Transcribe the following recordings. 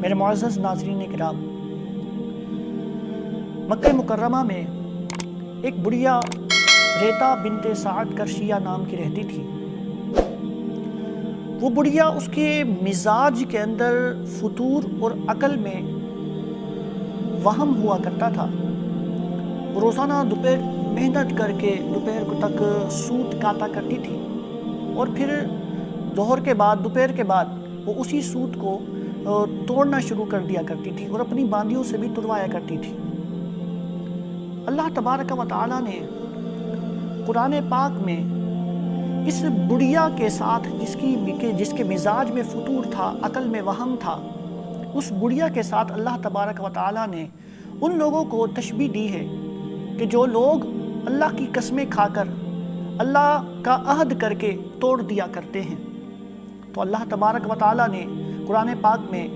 میرے معزز ناظرین کرام، مکہ مکرمہ میں ایک بڑھیا ریتا بنت سعد کرشیہ نام کی رہتی تھی۔ وہ بڑھیا اس کے مزاج کے اندر فطور اور عقل میں وہم ہوا کرتا تھا۔ روزانہ دوپہر محنت کر کے دوپہر کو تک سوت کاتا کرتی تھی، اور پھر ظہر کے بعد دوپہر کے بعد وہ اسی سوت کو توڑنا شروع کر دیا کرتی تھی اور اپنی باندیوں سے بھی تڑوایا کرتی تھی۔ اللہ تبارک و تعالیٰ نے قرآن پاک میں اس بڑھیا کے ساتھ جس کے مزاج میں فطور تھا، عقل میں وہم تھا، اس بڑھیا کے ساتھ اللہ تبارک و تعالیٰ نے ان لوگوں کو تشبیہ دی ہے کہ جو لوگ اللہ کی قسمیں کھا کر اللہ کا عہد کر کے توڑ دیا کرتے ہیں، تو اللہ تبارک و تعالیٰ نے قرآن پاک میں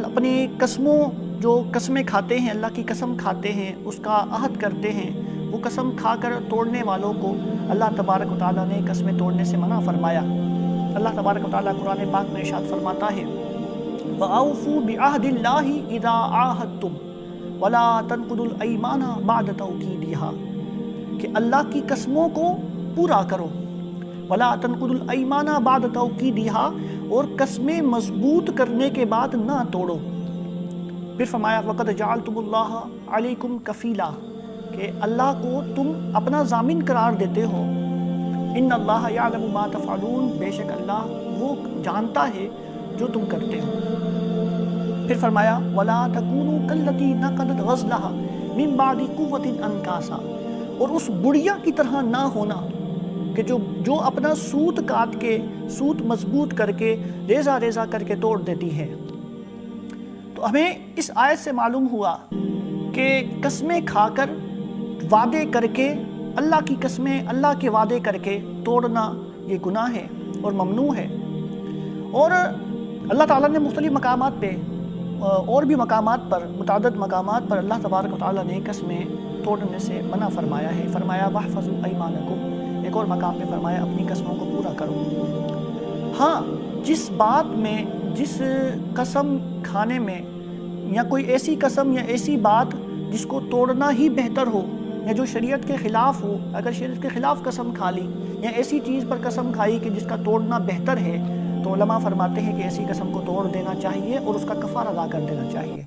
اپنی قسمیں کھاتے ہیں، اللہ کی قسم کھاتے ہیں، اس کا عہد کرتے ہیں، وہ قسم کھا کر توڑنے والوں کو اللہ تبارک و تعالیٰ نے قسمیں توڑنے سے منع فرمایا۔ اللہ تبارک و تعالیٰ قرآن پاک میں ارشاد فرماتا ہے وَأَوْفُوا بِعَهْدِ اللَّهِ إِذَا عَاهَدتُّمْ وَلَا تَنْقُضُوا الْأَيْمَانَ بَعْدَ تَوْكِيدِهَا، کہ اللہ کی قسموں کو پورا کرو، وَلَا تَنْقُضُوا الْأَيْمَانَ بَعْدَ تَوْكِيدِهَا، اور قسمیں مضبوط کرنے کے بعد نہ توڑو۔ پھر فرمایا وَقَدْ جَعَلْتُمُ اللَّهَ عَلَيْكُمْ كَفِيلًا، کہ اللہ کو تم اپنا ضامن قرار دیتے ہو۔ ان اللہ یعلم ما تفعلون، بے شک اللہ وہ جانتا ہے جو تم کرتے ہو۔ پھر فرمایا وَلَا تَكُونُوا كَالَّتِي نَقَضَتْ غَزْلَهَا مِن بَعْدِ قُوَّةٍ أَنْكَاثًا، اور اس بڑھیا کی طرح نہ ہونا کہ جو اپنا سوت کاٹ کے سوت مضبوط کر کے ریزہ ریزہ کر کے توڑ دیتی ہے۔ تو ہمیں اس آیت سے معلوم ہوا کہ قسمیں کھا کر وعدے کر کے اللہ کی قسمیں اللہ کے وعدے کر کے توڑنا یہ گناہ ہے اور ممنوع ہے۔ اور اللہ تعالیٰ نے مختلف مقامات پہ اور بھی مقامات پر متعدد مقامات پر اللہ تبارک و تعالیٰ نے قسمیں توڑنے سے منع فرمایا ہے۔ فرمایا وَاحْفَظُوا أَيْمَانَكُمْ، ایک اور مقام پہ فرمایا اپنی قسموں کو پورا کرو۔ ہاں، جس بات میں جس قسم کھانے میں یا کوئی ایسی قسم یا ایسی بات جس کو توڑنا ہی بہتر ہو یا جو شریعت کے خلاف ہو، اگر شریعت کے خلاف قسم کھا لی یا ایسی چیز پر قسم کھائی کہ جس کا توڑنا بہتر ہے، تو علماء فرماتے ہیں کہ ایسی قسم کو توڑ دینا چاہیے اور اس کا کفارہ ادا کر دینا چاہیے۔